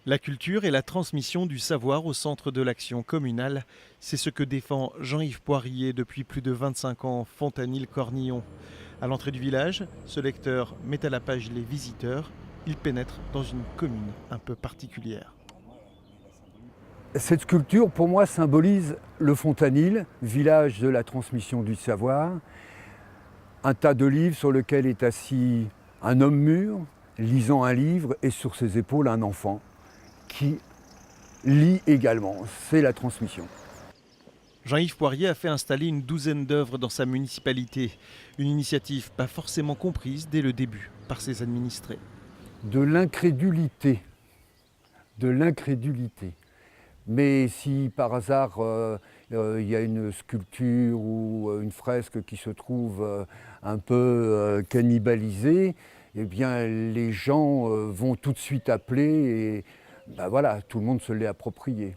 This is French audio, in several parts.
La culture et la transmission du savoir au centre de l'action communale, c'est ce que défend Jean-Yves Poirier depuis plus de 25 ans, Fontanil-Cornillon. À l'entrée du village, ce lecteur met à la page les visiteurs. Il pénètre dans une commune un peu particulière. Cette sculpture, pour moi, symbolise le Fontanil, village de la transmission du savoir. Un tas de livres sur lequel est assis un homme mûr, lisant un livre, et sur ses épaules un enfant qui lit également. C'est la transmission. Jean-Yves Poirier a fait installer une douzaine d'œuvres dans sa municipalité. Une initiative pas forcément comprise dès le début par ses administrés. De l'incrédulité. De l'incrédulité. Mais si par hasard il y a une sculpture ou une fresque qui se trouve un peu cannibalisée, eh bien les gens vont tout de suite appeler et ben voilà, tout le monde se l'est approprié.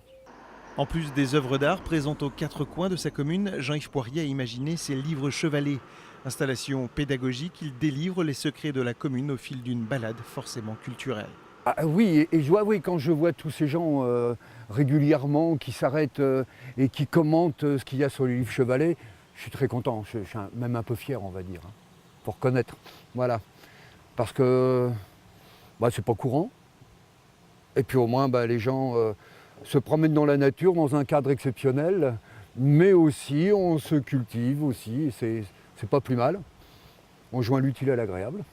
En plus des œuvres d'art présentes aux quatre coins de sa commune, Jean-Yves Poirier a imaginé ses livres chevalets. Installation pédagogique, il délivre les secrets de la commune au fil d'une balade forcément culturelle. Ah, oui, et oui, quand je vois tous ces gens régulièrement qui s'arrêtent et qui commentent ce qu'il y a sur les livres chevalets, je suis très content, je suis même un peu fier, on va dire, hein, pour connaître. Voilà. Parce que bah, c'est pas courant. Et puis au moins, bah, les gens se promènent dans la nature dans un cadre exceptionnel, mais aussi on se cultive aussi, et c'est pas plus mal. On joint l'utile à l'agréable.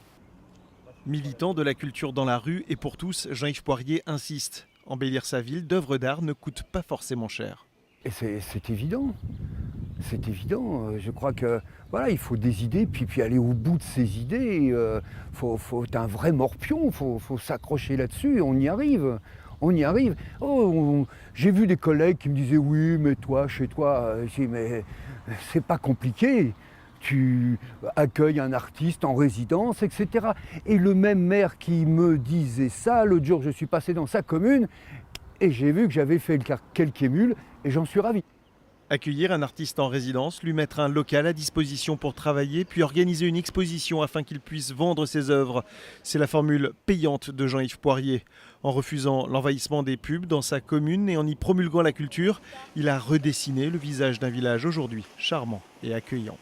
Militant de la culture dans la rue et pour tous, Jean-Yves Poirier insiste. Embellir sa ville d'œuvres d'art ne coûte pas forcément cher. Et c'est évident. C'est évident. Je crois que voilà, il faut des idées, puis aller au bout de ces idées. Faut être un vrai morpion, faut s'accrocher là-dessus, et on y arrive. On y arrive. J'ai vu des collègues qui me disaient oui, mais toi, chez toi, je dis, mais c'est pas compliqué. Tu accueilles un artiste en résidence, etc. Et le même maire qui me disait ça, l'autre jour, je suis passé dans sa commune et j'ai vu que j'avais fait le quelques émules et j'en suis ravi. Accueillir un artiste en résidence, lui mettre un local à disposition pour travailler, puis organiser une exposition afin qu'il puisse vendre ses œuvres. C'est la formule payante de Jean-Yves Poirier. En refusant l'envahissement des pubs dans sa commune et en y promulguant la culture, il a redessiné le visage d'un village aujourd'hui charmant et accueillant.